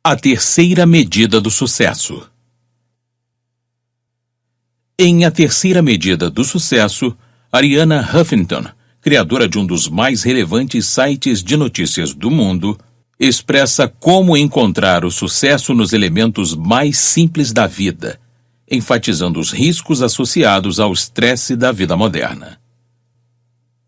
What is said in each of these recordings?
A terceira medida do sucesso. Em A Terceira Medida do Sucesso, Arianna Huffington, criadora de um dos mais relevantes sites de notícias do mundo, expressa como encontrar o sucesso nos elementos mais simples da vida, enfatizando os riscos associados ao estresse da vida moderna.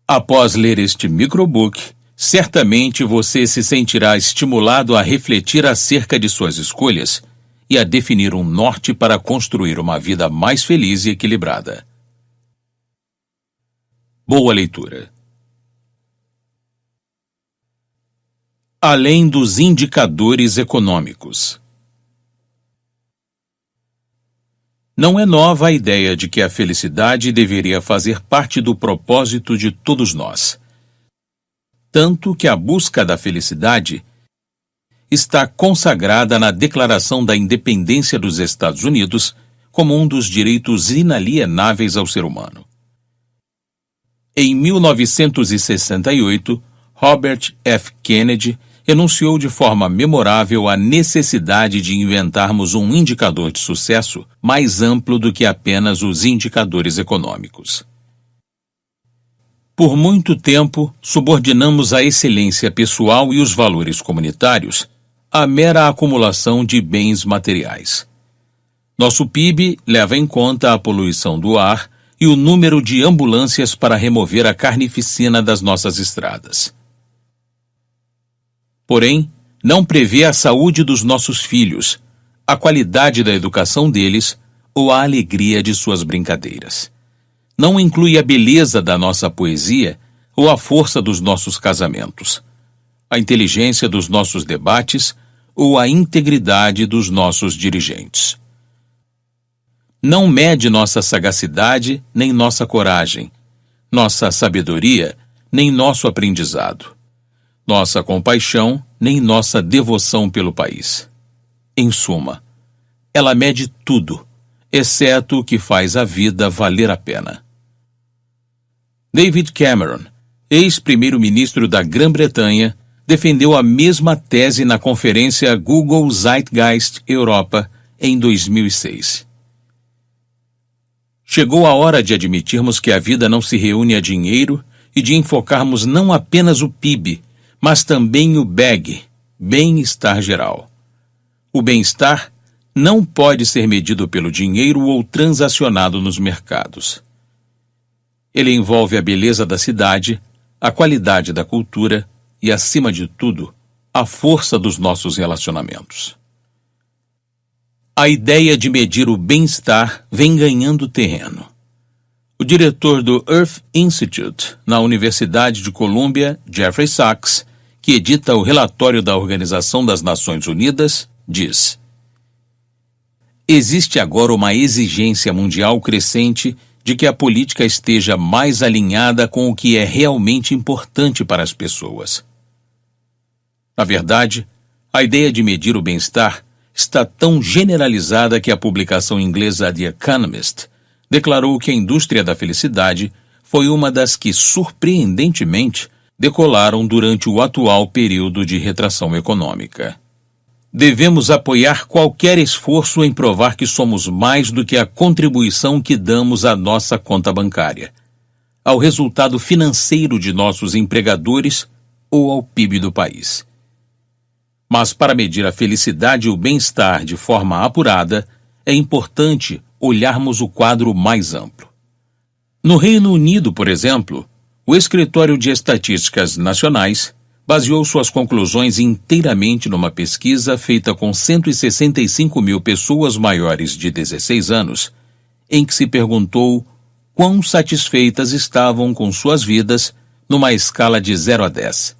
Após ler este microbook, certamente você se sentirá estimulado a refletir acerca de suas escolhas e a definir um norte para construir uma vida mais feliz e equilibrada. Boa leitura. Além dos indicadores econômicos. Não é nova a ideia de que a felicidade deveria fazer parte do propósito de todos nós. Tanto que a busca da felicidade está consagrada na Declaração da Independência dos Estados Unidos como um dos direitos inalienáveis ao ser humano. Em 1968, Robert F. Kennedy enunciou de forma memorável a necessidade de inventarmos um indicador de sucesso mais amplo do que apenas os indicadores econômicos. Por muito tempo, subordinamos a excelência pessoal e os valores comunitários à mera acumulação de bens materiais. Nosso PIB leva em conta a poluição do ar e o número de ambulâncias para remover a carnificina das nossas estradas. Porém, não prevê a saúde dos nossos filhos, a qualidade da educação deles ou a alegria de suas brincadeiras. Não inclui a beleza da nossa poesia ou a força dos nossos casamentos, a inteligência dos nossos debates ou a integridade dos nossos dirigentes. Não mede nossa sagacidade nem nossa coragem, nossa sabedoria nem nosso aprendizado, nossa compaixão nem nossa devoção pelo país. Em suma, ela mede tudo, exceto o que faz a vida valer a pena. David Cameron, ex-primeiro-ministro da Grã-Bretanha, defendeu a mesma tese na conferência Google Zeitgeist Europa em 2006. Chegou a hora de admitirmos que a vida não se reúne a dinheiro e de enfocarmos não apenas o PIB, mas também o BEG, bem-estar geral. O bem-estar não pode ser medido pelo dinheiro ou transacionado nos mercados. Ele envolve a beleza da cidade, a qualidade da cultura e, acima de tudo, a força dos nossos relacionamentos. A ideia de medir o bem-estar vem ganhando terreno. O diretor do Earth Institute, na Universidade de Colômbia, Jeffrey Sachs, que edita o relatório da Organização das Nações Unidas, diz: existe agora uma exigência mundial crescente de que a política esteja mais alinhada com o que é realmente importante para as pessoas. Na verdade, a ideia de medir o bem-estar está tão generalizada que a publicação inglesa The Economist declarou que a indústria da felicidade foi uma das que, surpreendentemente, decolaram durante o atual período de retração econômica. Devemos apoiar qualquer esforço em provar que somos mais do que a contribuição que damos à nossa conta bancária, ao resultado financeiro de nossos empregadores ou ao PIB do país. Mas para medir a felicidade e o bem-estar de forma apurada, é importante olharmos o quadro mais amplo. No Reino Unido, por exemplo, o Escritório de Estatísticas Nacionais baseou suas conclusões inteiramente numa pesquisa feita com 165 mil pessoas maiores de 16 anos, em que se perguntou quão satisfeitas estavam com suas vidas numa escala de 0 a 10.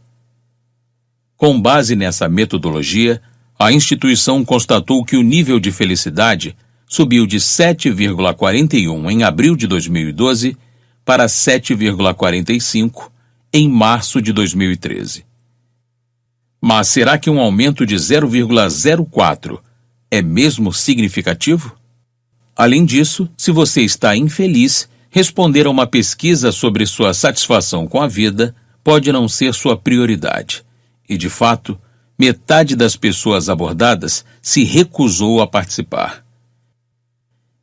Com base nessa metodologia, a instituição constatou que o nível de felicidade subiu de 7,41 em abril de 2012 para 7,45 em março de 2013. Mas será que um aumento de 0,04 é mesmo significativo? Além disso, se você está infeliz, responder a uma pesquisa sobre sua satisfação com a vida pode não ser sua prioridade. E, de fato, metade das pessoas abordadas se recusou a participar.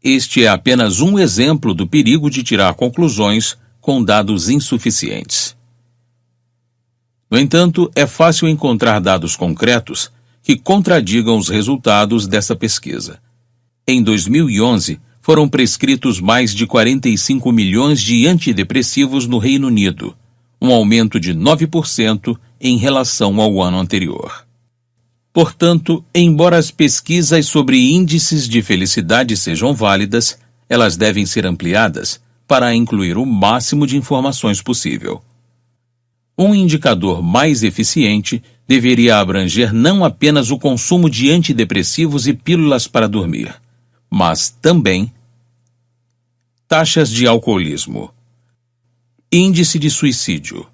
Este é apenas um exemplo do perigo de tirar conclusões com dados insuficientes. No entanto, é fácil encontrar dados concretos que contradigam os resultados dessa pesquisa. Em 2011, foram prescritos mais de 45 milhões de antidepressivos no Reino Unido, um aumento de 9% em relação ao ano anterior. Portanto, embora as pesquisas sobre índices de felicidade sejam válidas, elas devem ser ampliadas para incluir o máximo de informações possível. Um indicador mais eficiente deveria abranger não apenas o consumo de antidepressivos e pílulas para dormir, mas também taxas de alcoolismo, índice de suicídio,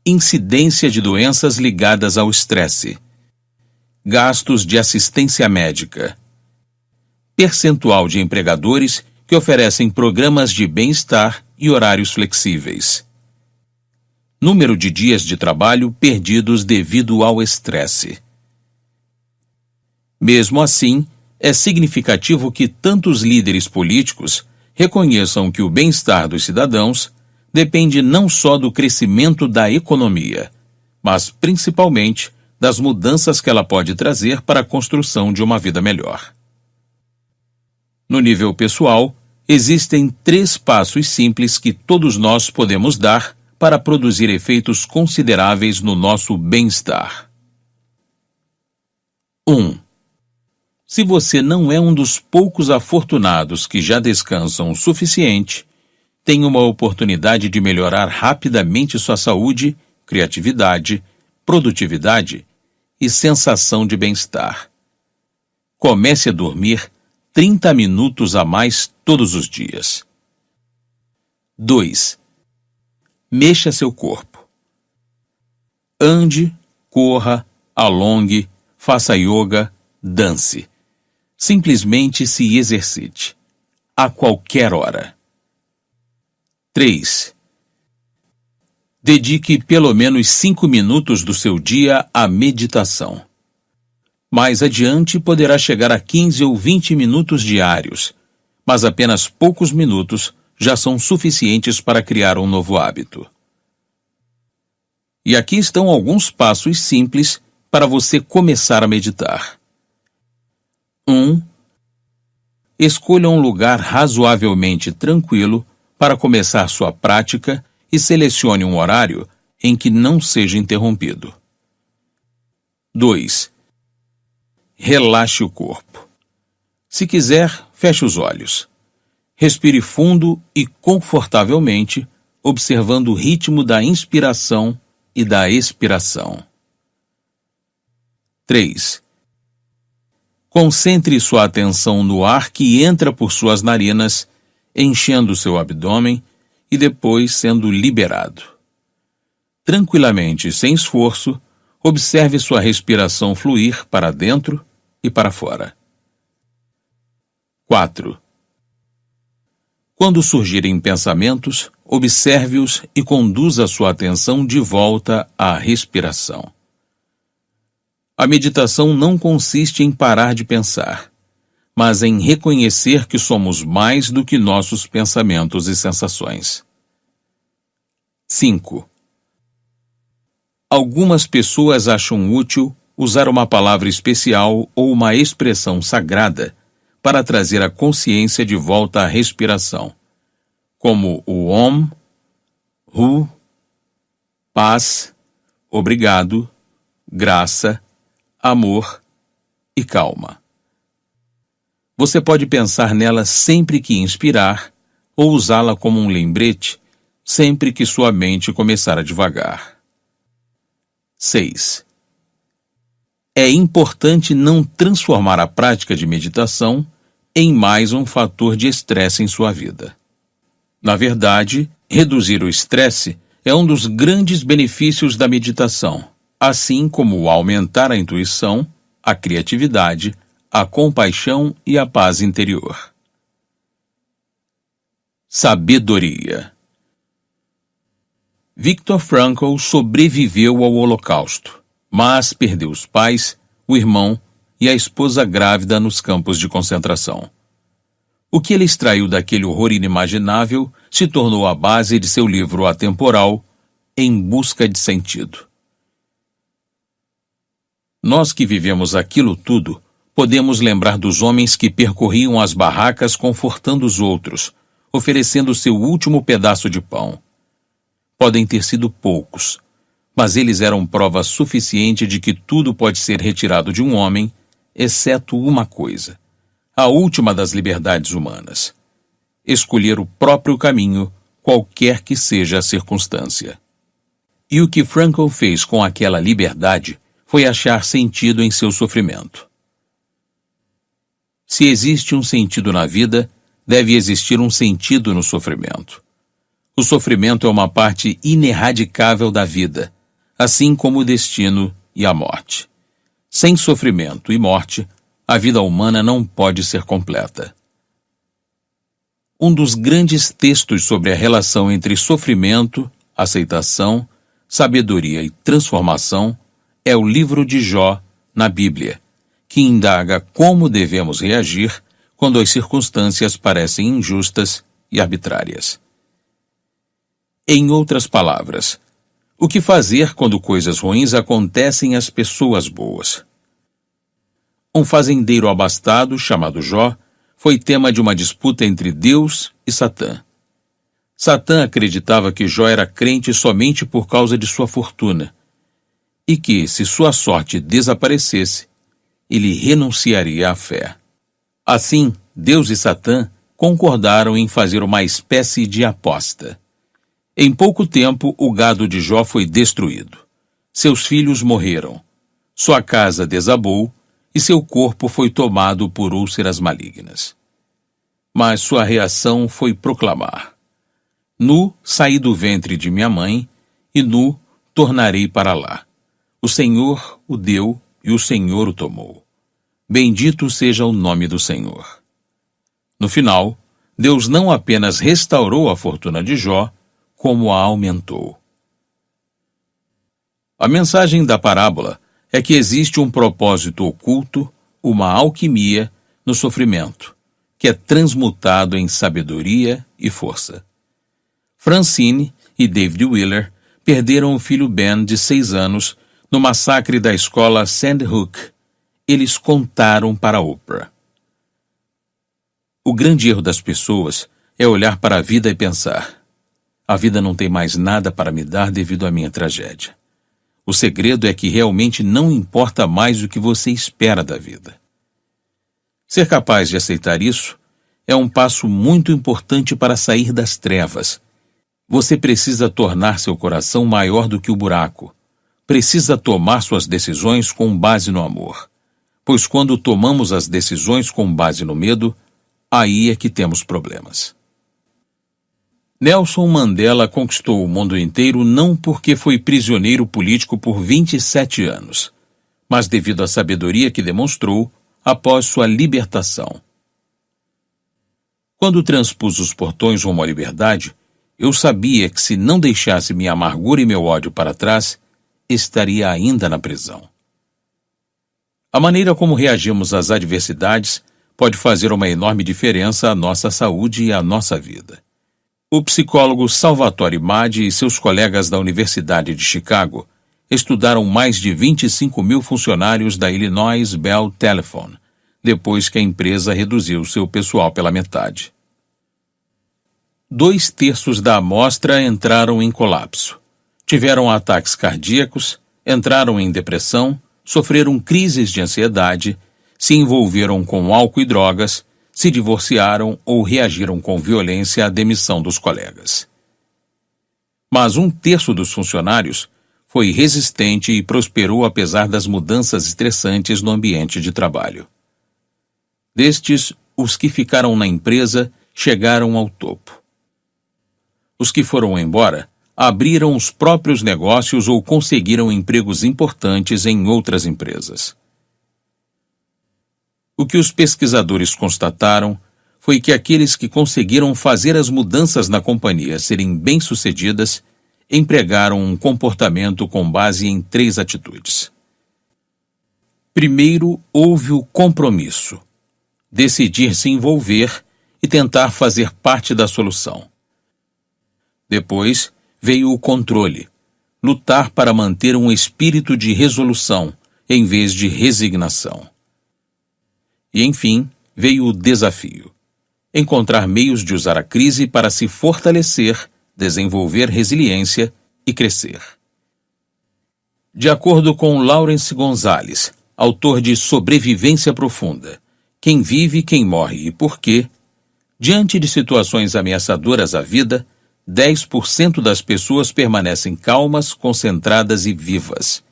incidência de doenças ligadas ao estresse, gastos de assistência médica, percentual de empregadores que oferecem programas de bem-estar e horários flexíveis, número de dias de trabalho perdidos devido ao estresse. Mesmo assim, é significativo que tantos líderes políticos reconheçam que o bem-estar dos cidadãos depende não só do crescimento da economia, mas principalmente das mudanças que ela pode trazer para a construção de uma vida melhor. No nível pessoal, existem 3 passos simples que todos nós podemos dar para produzir efeitos consideráveis no nosso bem-estar. 1. Se você não é um dos poucos afortunados que já descansam o suficiente, tem uma oportunidade de melhorar rapidamente sua saúde, criatividade, produtividade e sensação de bem-estar. Comece a dormir 30 minutos a mais todos os dias. 2. Mexa seu corpo. Ande, corra, alongue, faça yoga, dance. Simplesmente se exercite, a qualquer hora. 3. Dedique pelo menos 5 minutos do seu dia à meditação. Mais adiante poderá chegar a 15 ou 20 minutos diários, mas apenas poucos minutos já são suficientes para criar um novo hábito. E aqui estão alguns passos simples para você começar a meditar. 1. Escolha um lugar razoavelmente tranquilo para começar sua prática e selecione um horário em que não seja interrompido. 2. Relaxe o corpo. Se quiser, feche os olhos. Respire fundo e confortavelmente, observando o ritmo da inspiração e da expiração. 3. Concentre sua atenção no ar que entra por suas narinas, enchendo seu abdômen e depois sendo liberado. Tranquilamente e sem esforço, observe sua respiração fluir para dentro e para fora. 4. Quando surgirem pensamentos, observe-os e conduza sua atenção de volta à respiração. A meditação não consiste em parar de pensar, mas em reconhecer que somos mais do que nossos pensamentos e sensações. 5. Algumas pessoas acham útil usar uma palavra especial ou uma expressão sagrada para trazer a consciência de volta à respiração, como o Om, Hu, paz, obrigado, graça, amor e calma. Você pode pensar nela sempre que inspirar ou usá-la como um lembrete sempre que sua mente começar a divagar. 6. É importante não transformar a prática de meditação em mais um fator de estresse em sua vida. Na verdade, reduzir o estresse é um dos grandes benefícios da meditação, assim como aumentar a intuição, a criatividade, a compaixão e a paz interior. Sabedoria. Viktor Frankl sobreviveu ao Holocausto, mas perdeu os pais, o irmão e a esposa grávida nos campos de concentração. O que ele extraiu daquele horror inimaginável se tornou a base de seu livro atemporal, Em Busca de Sentido. Nós que vivemos aquilo tudo, podemos lembrar dos homens que percorriam as barracas confortando os outros, oferecendo seu último pedaço de pão. Podem ter sido poucos, mas eles eram prova suficiente de que tudo pode ser retirado de um homem, exceto uma coisa, a última das liberdades humanas: escolher o próprio caminho, qualquer que seja a circunstância. E o que Frankl fez com aquela liberdade foi achar sentido em seu sofrimento. Se existe um sentido na vida, deve existir um sentido no sofrimento. O sofrimento é uma parte ineradicável da vida, assim como o destino e a morte. Sem sofrimento e morte, a vida humana não pode ser completa. Um dos grandes textos sobre a relação entre sofrimento, aceitação, sabedoria e transformação é o livro de Jó, na Bíblia, que indaga como devemos reagir quando as circunstâncias parecem injustas e arbitrárias. Em outras palavras, o que fazer quando coisas ruins acontecem às pessoas boas? Um fazendeiro abastado, chamado Jó, foi tema de uma disputa entre Deus e Satã. Satã acreditava que Jó era crente somente por causa de sua fortuna, e que, se sua sorte desaparecesse, ele renunciaria à fé. Assim, Deus e Satã concordaram em fazer uma espécie de aposta. Em pouco tempo, o gado de Jó foi destruído. Seus filhos morreram. Sua casa desabou e seu corpo foi tomado por úlceras malignas. Mas sua reação foi proclamar: Nu saí do ventre de minha mãe, e nu tornarei para lá. O Senhor o deu e o Senhor o tomou. Bendito seja o nome do Senhor. No final, Deus não apenas restaurou a fortuna de Jó, como a aumentou. A mensagem da parábola é que existe um propósito oculto, uma alquimia, no sofrimento, que é transmutado em sabedoria e força. Francine e David Wheeler perderam o filho Ben, de 6 anos, no massacre da escola Sandhook. Eles contaram para Oprah. O grande erro das pessoas é olhar para a vida e pensar: a vida não tem mais nada para me dar devido à minha tragédia. O segredo é que realmente não importa mais o que você espera da vida. Ser capaz de aceitar isso é um passo muito importante para sair das trevas. Você precisa tornar seu coração maior do que o buraco. Precisa tomar suas decisões com base no amor. Pois quando tomamos as decisões com base no medo, aí é que temos problemas. Nelson Mandela conquistou o mundo inteiro não porque foi prisioneiro político por 27 anos, mas devido à sabedoria que demonstrou após sua libertação. Quando transpus os portões rumo à liberdade, eu sabia que se não deixasse minha amargura e meu ódio para trás, estaria ainda na prisão. A maneira como reagimos às adversidades pode fazer uma enorme diferença à nossa saúde e à nossa vida. O psicólogo Salvatore Maddi e seus colegas da Universidade de Chicago estudaram mais de 25.000 funcionários da Illinois Bell Telephone, depois que a empresa reduziu seu pessoal pela metade. 2/3 da amostra entraram em colapso. Tiveram ataques cardíacos, entraram em depressão, sofreram crises de ansiedade, se envolveram com álcool e drogas, se divorciaram ou reagiram com violência à demissão dos colegas. Mas 1/3 dos funcionários foi resistente e prosperou apesar das mudanças estressantes no ambiente de trabalho. Destes, os que ficaram na empresa chegaram ao topo. Os que foram embora abriram os próprios negócios ou conseguiram empregos importantes em outras empresas. O que os pesquisadores constataram foi que aqueles que conseguiram fazer as mudanças na companhia serem bem-sucedidas empregaram um comportamento com base em 3 atitudes. Primeiro houve o compromisso, decidir se envolver e tentar fazer parte da solução. Depois veio o controle, lutar para manter um espírito de resolução em vez de resignação. E, enfim, veio o desafio, encontrar meios de usar a crise para se fortalecer, desenvolver resiliência e crescer. De acordo com Laurence Gonzales, autor de Sobrevivência Profunda, Quem Vive, Quem Morre e Por Quê, diante de situações ameaçadoras à vida, 10% das pessoas permanecem calmas, concentradas e vivas,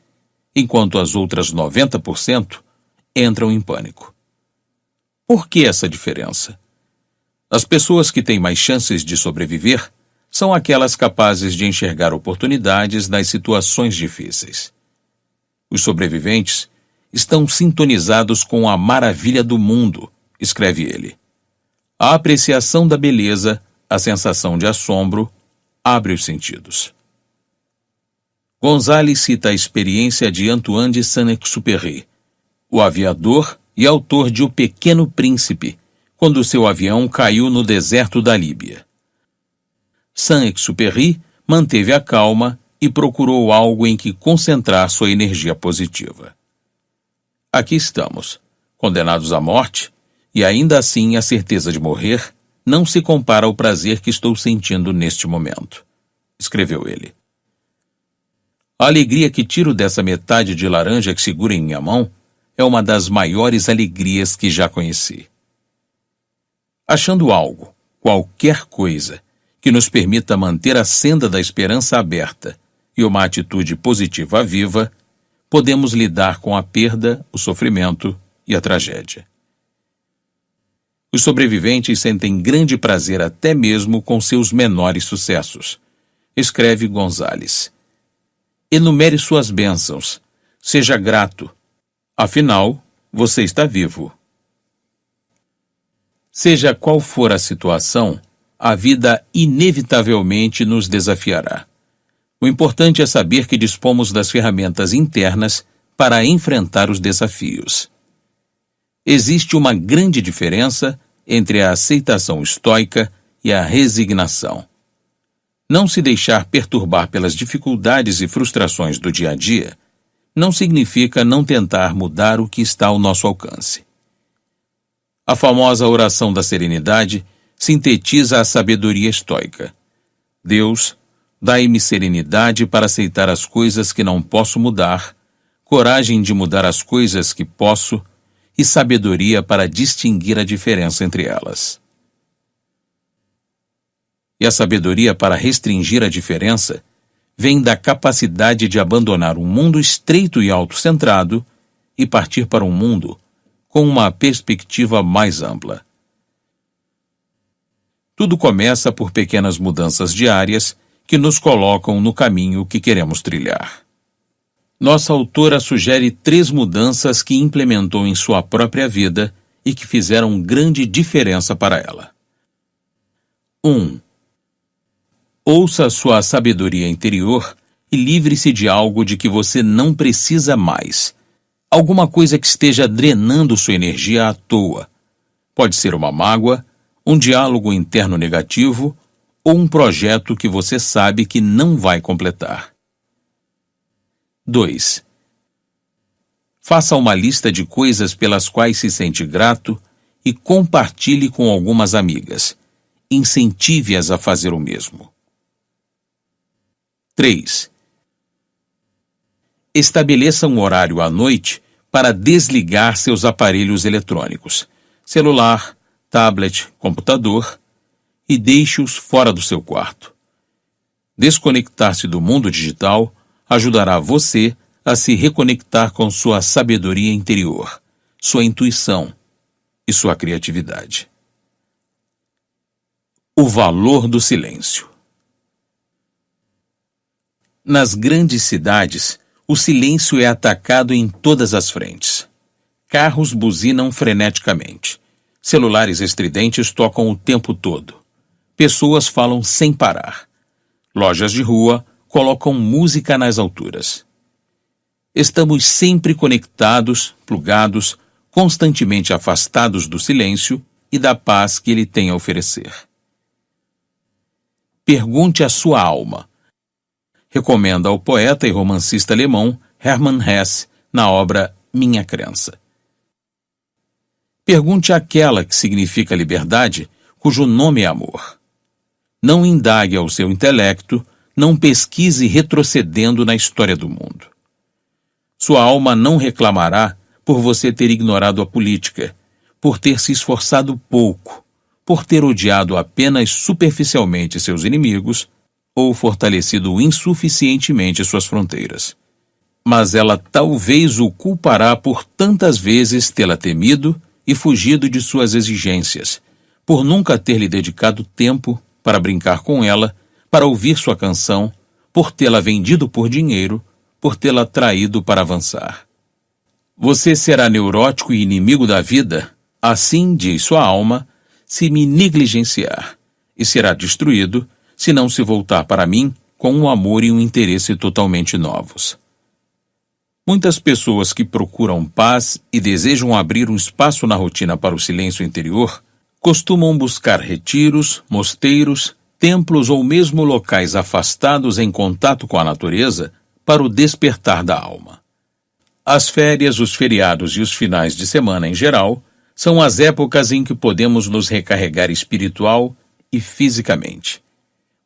enquanto as outras 90% entram em pânico. Por que essa diferença? As pessoas que têm mais chances de sobreviver são aquelas capazes de enxergar oportunidades nas situações difíceis. Os sobreviventes estão sintonizados com a maravilha do mundo, escreve ele. A apreciação da beleza, a sensação de assombro, abre os sentidos. Gonzales cita a experiência de Antoine de Saint-Exupéry, o aviador e autor de O Pequeno Príncipe, quando seu avião caiu no deserto da Líbia. Saint-Exupéry manteve a calma e procurou algo em que concentrar sua energia positiva. Aqui estamos, condenados à morte, e ainda assim a certeza de morrer não se compara ao prazer que estou sentindo neste momento, escreveu ele. A alegria que tiro dessa metade de laranja que seguro em minha mão é uma das maiores alegrias que já conheci. Achando algo, qualquer coisa, que nos permita manter a senda da esperança aberta e uma atitude positiva viva, podemos lidar com a perda, o sofrimento e a tragédia. Os sobreviventes sentem grande prazer até mesmo com seus menores sucessos, escreve Gonzales. Enumere suas bênçãos, seja grato, afinal, você está vivo. Seja qual for a situação, a vida inevitavelmente nos desafiará. O importante é saber que dispomos das ferramentas internas para enfrentar os desafios. Existe uma grande diferença entre a aceitação estoica e a resignação. Não se deixar perturbar pelas dificuldades e frustrações do dia a dia não significa não tentar mudar o que está ao nosso alcance. A famosa oração da serenidade sintetiza a sabedoria estoica. Deus, dai-me serenidade para aceitar as coisas que não posso mudar, coragem de mudar as coisas que posso e sabedoria para distinguir a diferença entre elas. E a sabedoria para restringir a diferença vem da capacidade de abandonar um mundo estreito e autocentrado e partir para um mundo com uma perspectiva mais ampla. Tudo começa por pequenas mudanças diárias que nos colocam no caminho que queremos trilhar. Nossa autora sugere 3 mudanças que implementou em sua própria vida e que fizeram grande diferença para ela. 1. Ouça sua sabedoria interior e livre-se de algo de que você não precisa mais. Alguma coisa que esteja drenando sua energia à toa. Pode ser uma mágoa, um diálogo interno negativo ou um projeto que você sabe que não vai completar. 2. Faça uma lista de coisas pelas quais se sente grato e compartilhe com algumas amigas. Incentive-as a fazer o mesmo. 3. Estabeleça um horário à noite para desligar seus aparelhos eletrônicos, celular, tablet, computador, e deixe-os fora do seu quarto. Desconectar-se do mundo digital ajudará você a se reconectar com sua sabedoria interior, sua intuição e sua criatividade. O valor do silêncio. Nas grandes cidades, o silêncio é atacado em todas as frentes. Carros buzinam freneticamente. Celulares estridentes tocam o tempo todo. Pessoas falam sem parar. Lojas de rua colocam música nas alturas. Estamos sempre conectados, plugados, constantemente afastados do silêncio e da paz que ele tem a oferecer. Pergunte à sua alma. Recomenda ao poeta e romancista alemão Hermann Hesse na obra Minha Crença. Pergunte àquela que significa liberdade, cujo nome é amor. Não indague ao seu intelecto, não pesquise retrocedendo na história do mundo. Sua alma não reclamará por você ter ignorado a política, por ter se esforçado pouco, por ter odiado apenas superficialmente seus inimigos ou fortalecido insuficientemente suas fronteiras. Mas ela talvez o culpará por tantas vezes tê-la temido e fugido de suas exigências, por nunca ter lhe dedicado tempo para brincar com ela, para ouvir sua canção, por tê-la vendido por dinheiro, por tê-la traído para avançar. Você será neurótico e inimigo da vida, assim diz sua alma, se me negligenciar, e será destruído se não se voltar para mim com um amor e um interesse totalmente novos. Muitas pessoas que procuram paz e desejam abrir um espaço na rotina para o silêncio interior costumam buscar retiros, mosteiros, templos ou mesmo locais afastados em contato com a natureza para o despertar da alma. As férias, os feriados e os finais de semana em geral são as épocas em que podemos nos recarregar espiritual e fisicamente,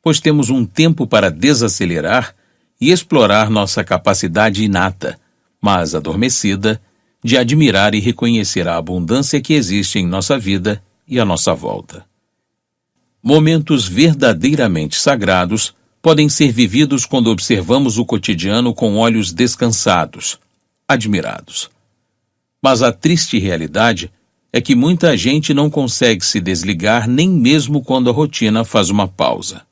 pois temos um tempo para desacelerar e explorar nossa capacidade inata, mas adormecida, de admirar e reconhecer a abundância que existe em nossa vida e à nossa volta. Momentos verdadeiramente sagrados podem ser vividos quando observamos o cotidiano com olhos descansados, admirados. Mas a triste realidade é que muita gente não consegue se desligar nem mesmo quando a rotina faz uma pausa.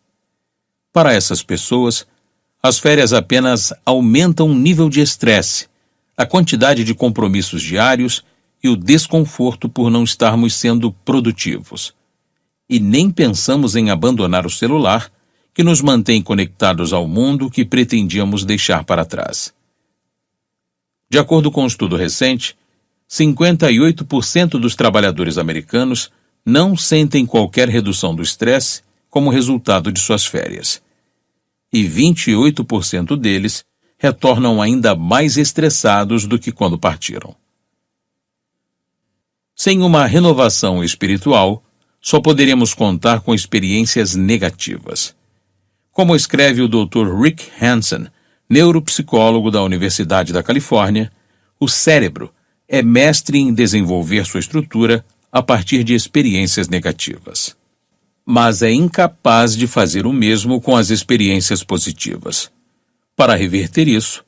Para essas pessoas, as férias apenas aumentam o nível de estresse, a quantidade de compromissos diários e o desconforto por não estarmos sendo produtivos. E nem pensamos em abandonar o celular, que nos mantém conectados ao mundo que pretendíamos deixar para trás. De acordo com um estudo recente, 58% dos trabalhadores americanos não sentem qualquer redução do estresse como resultado de suas férias. E 28% deles retornam ainda mais estressados do que quando partiram. Sem uma renovação espiritual, só poderemos contar com experiências negativas. Como escreve o Dr. Rick Hansen, neuropsicólogo da Universidade da Califórnia, o cérebro é mestre em desenvolver sua estrutura a partir de experiências negativas. Mas é incapaz de fazer o mesmo com as experiências positivas. Para reverter isso,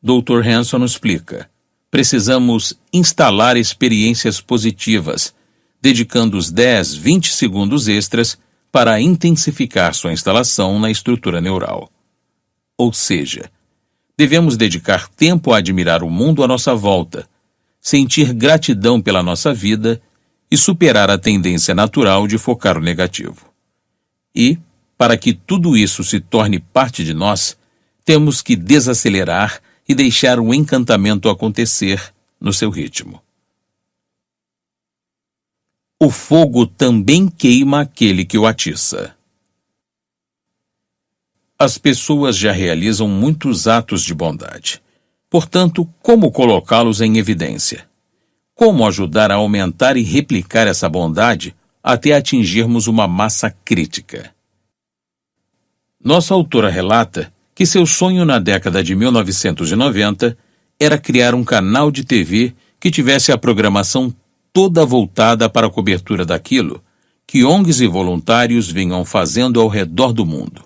Dr. Hansen explica: precisamos instalar experiências positivas, dedicando os 10, 20 segundos extras para intensificar sua instalação na estrutura neural. Ou seja, devemos dedicar tempo a admirar o mundo à nossa volta, sentir gratidão pela nossa vida e superar a tendência natural de focar o negativo. E, para que tudo isso se torne parte de nós, temos que desacelerar e deixar o encantamento acontecer no seu ritmo. O fogo também queima aquele que o atiça. As pessoas já realizam muitos atos de bondade. Portanto, como colocá-los em evidência? Como ajudar a aumentar e replicar essa bondade até atingirmos uma massa crítica? Nossa autora relata que seu sonho na década de 1990 era criar um canal de TV que tivesse a programação toda voltada para a cobertura daquilo que ONGs e voluntários vinham fazendo ao redor do mundo,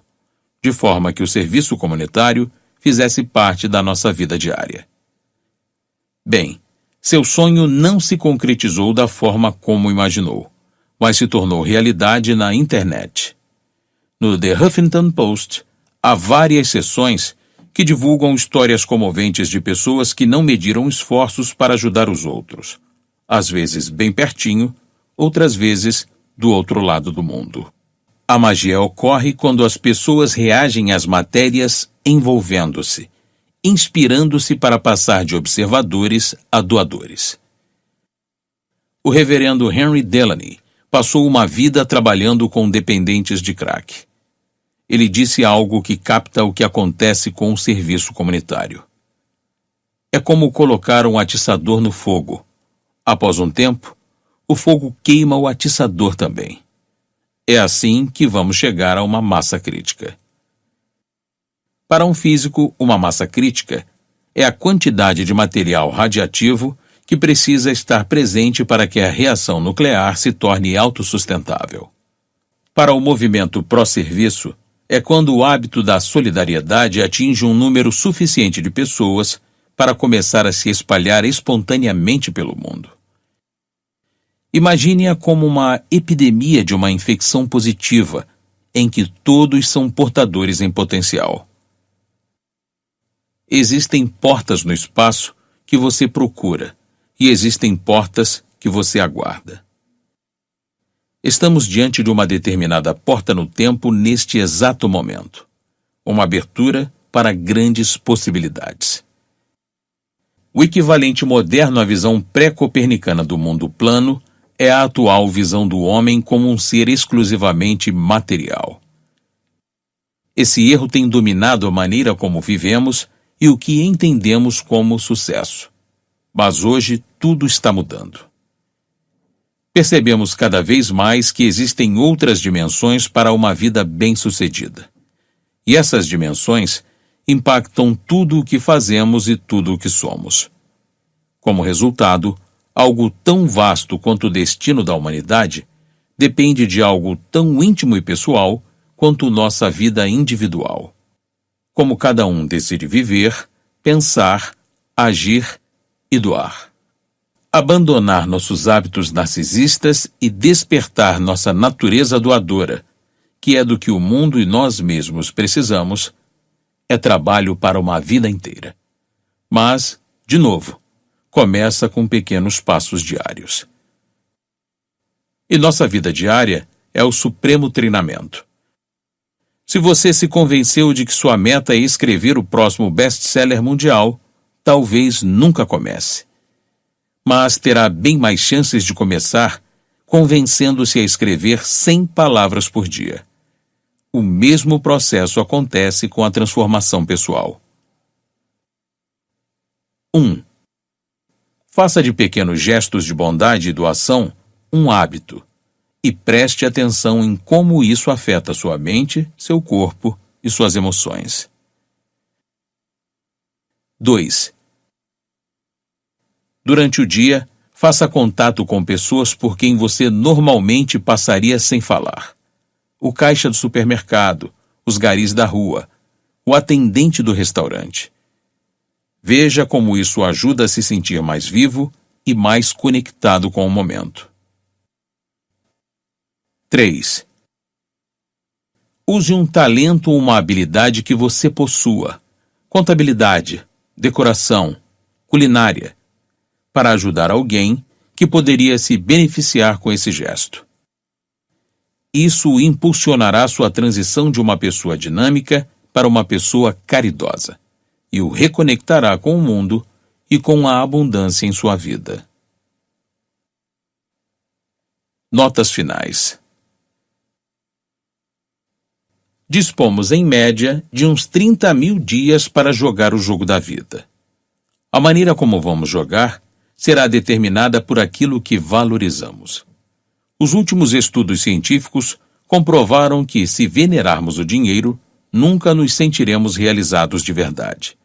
de forma que o serviço comunitário fizesse parte da nossa vida diária. Bem, seu sonho não se concretizou da forma como imaginou, mas se tornou realidade na internet. No The Huffington Post, há várias seções que divulgam histórias comoventes de pessoas que não mediram esforços para ajudar os outros, às vezes bem pertinho, outras vezes do outro lado do mundo. A magia ocorre quando as pessoas reagem às matérias envolvendo-se, inspirando-se para passar de observadores a doadores. O reverendo Henry Delany passou uma vida trabalhando com dependentes de crack. Ele disse algo que capta o que acontece com o serviço comunitário. É como colocar um atiçador no fogo. Após um tempo, o fogo queima o atiçador também. É assim que vamos chegar a uma massa crítica. Para um físico, uma massa crítica é a quantidade de material radiativo que precisa estar presente para que a reação nuclear se torne autossustentável. Para o movimento pró-serviço, é quando o hábito da solidariedade atinge um número suficiente de pessoas para começar a se espalhar espontaneamente pelo mundo. Imagine-a como uma epidemia de uma infecção positiva, em que todos são portadores em potencial. Existem portas no espaço que você procura, e existem portas que você aguarda. Estamos diante de uma determinada porta no tempo neste exato momento. Uma abertura para grandes possibilidades. O equivalente moderno à visão pré-copernicana do mundo plano é a atual visão do homem como um ser exclusivamente material. Esse erro tem dominado a maneira como vivemos e o que entendemos como sucesso. Mas hoje tudo está mudando. Percebemos cada vez mais que existem outras dimensões para uma vida bem-sucedida. E essas dimensões impactam tudo o que fazemos e tudo o que somos. Como resultado, algo tão vasto quanto o destino da humanidade depende de algo tão íntimo e pessoal quanto nossa vida individual. Como cada um decide viver, pensar, agir e doar. Abandonar nossos hábitos narcisistas e despertar nossa natureza doadora, que é do que o mundo e nós mesmos precisamos, é trabalho para uma vida inteira. Mas, de novo, começa com pequenos passos diários. E nossa vida diária é o supremo treinamento. Se você se convenceu de que sua meta é escrever o próximo best-seller mundial, talvez nunca comece. Mas terá bem mais chances de começar convencendo-se a escrever 100 palavras por dia. O mesmo processo acontece com a transformação pessoal. 1. Faça de pequenos gestos de bondade e doação um hábito e preste atenção em como isso afeta sua mente, seu corpo e suas emoções. 2. Durante o dia, faça contato com pessoas por quem você normalmente passaria sem falar. O caixa do supermercado, os garis da rua, o atendente do restaurante. Veja como isso ajuda a se sentir mais vivo e mais conectado com o momento. 3. Use um talento ou uma habilidade que você possua, contabilidade, decoração, culinária, para ajudar alguém que poderia se beneficiar com esse gesto. Isso impulsionará sua transição de uma pessoa dinâmica para uma pessoa caridosa e o reconectará com o mundo e com a abundância em sua vida. Notas finais. Dispomos, em média, de uns 30.000 dias para jogar o jogo da vida. A maneira como vamos jogar será determinada por aquilo que valorizamos. Os últimos estudos científicos comprovaram que, se venerarmos o dinheiro, nunca nos sentiremos realizados de verdade.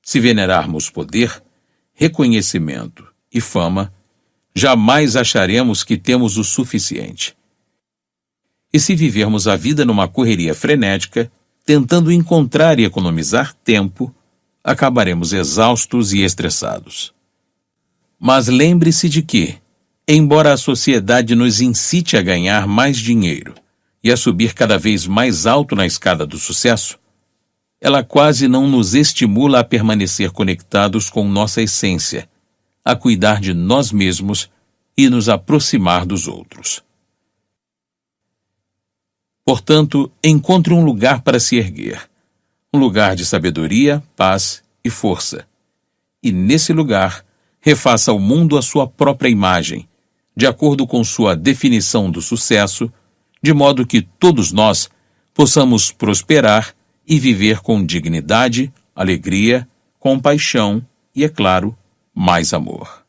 Se venerarmos poder, reconhecimento e fama, jamais acharemos que temos o suficiente. E se vivermos a vida numa correria frenética, tentando encontrar e economizar tempo, acabaremos exaustos e estressados. Mas lembre-se de que, embora a sociedade nos incite a ganhar mais dinheiro e a subir cada vez mais alto na escada do sucesso, ela quase não nos estimula a permanecer conectados com nossa essência, a cuidar de nós mesmos e nos aproximar dos outros. Portanto, encontre um lugar para se erguer, um lugar de sabedoria, paz e força. E nesse lugar, refaça ao mundo a sua própria imagem, de acordo com sua definição do sucesso, de modo que todos nós possamos prosperar e viver com dignidade, alegria, compaixão e, é claro, mais amor.